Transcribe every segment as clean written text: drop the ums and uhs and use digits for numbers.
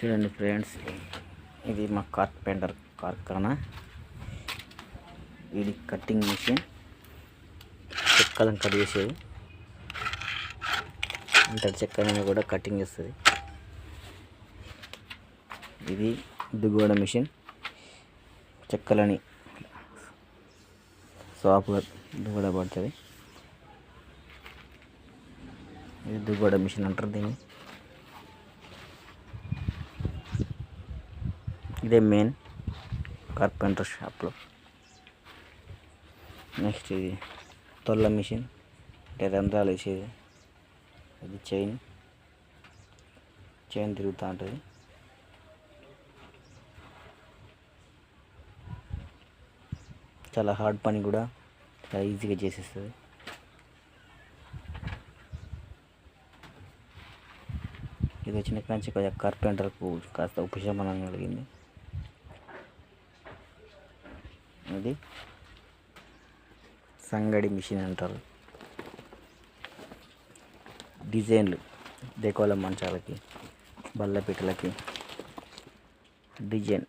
చూడండి ఫ్రెండ్స్, ఇది మా కార్పెంటర్ కార్ఖానా. ఇది కటింగ్ మిషన్, చెక్కలను కట్ చేసేది. అంతటి చెక్కలని కూడా కటింగ్ చేస్తుంది. ఇది దువ్వడం మిషన్, చెక్కలని సాఫ్గా దువ్వడబడుతుంది. ఇది దువ్వడం మిషన్ అంటారు దీన్ని. ఇదే మెయిన్ కార్పెంటర్ షాప్లో. నెక్స్ట్ ఇది తొల్ల మిషన్, అంటే రంధ్రాలు వేసేది. అది చైన్ తిరుగుతూ ఉంటుంది. చాలా హార్డ్ పని కూడా చాలా ఈజీగా చేసేస్తుంది. ఇది వచ్చిన కాంచి కొంచెం కార్పెంటర్కు కాస్త ఉపశమనం కలిగింది. ఇది సంగడి మిషన్ అంటారు. డిజైన్లు డెకోల మంచాలకి, బల్లపీటలకి డిజైన్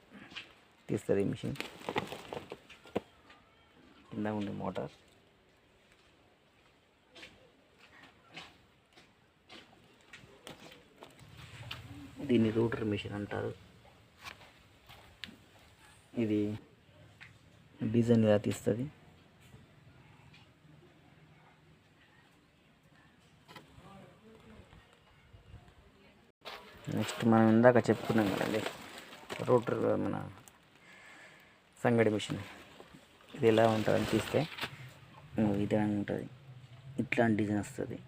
తీస్తుంది మిషన్. కింద ఉంది మోటార్. దీన్ని రూటర్ మిషన్ అంటారు. ఇది డిజైన్ ఇలా తీస్తుంది. నెక్స్ట్ మనం ఇందాక చెప్పుకున్నాం కదండి, రూటర్ మన సంగడి మిషన్. ఇది ఎలా ఉంటుందని తీస్తే ఇదే ఉంటుంది. ఇట్లాంటి డిజైన్ వస్తుంది.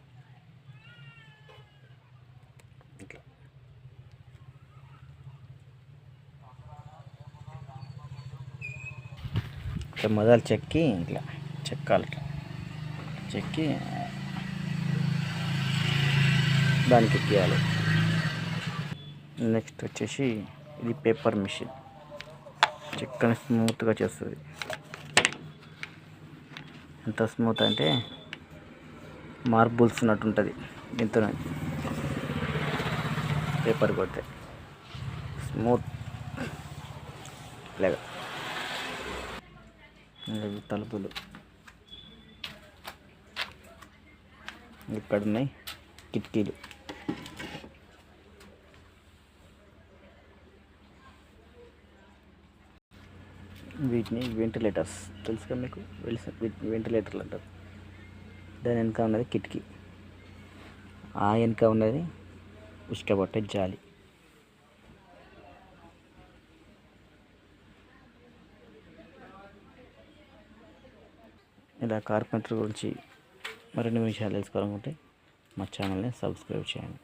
ఇట్లా ఇట్లా మొదలు చెక్కి ఇట్లా చెక్కాలి. చెక్కి దానికి ఎక్కియాలి. నెక్స్ట్ వచ్చేసి ఇది పేపర్ మిషన్. చెక్కని స్మూత్గా చేస్తుంది. ఎంత స్మూత్ అంటే మార్బుల్స్ ఉన్నట్టు ఉంటుంది. దీంతో పేపర్ కొడితే స్మూత్ లాగా. తలుపులు ఇక్కడ ఉన్నాయి, కిటికీలు. వీటిని వెంటిలేటర్స్ తెలుసుగా మీకు, వెంటిలేటర్లు అంటారు. దాని వెనక ఉన్నది కిటికీ, ఆ వెనక ఉన్నది ఉష్కబట్టే జాలి. ఇలా కార్పెంటర్ గురించి మరిన్ని విషయాలు తెలుసుకోవాలనుకుంటే మా ఛానల్ని సబ్స్క్రైబ్ చేయండి.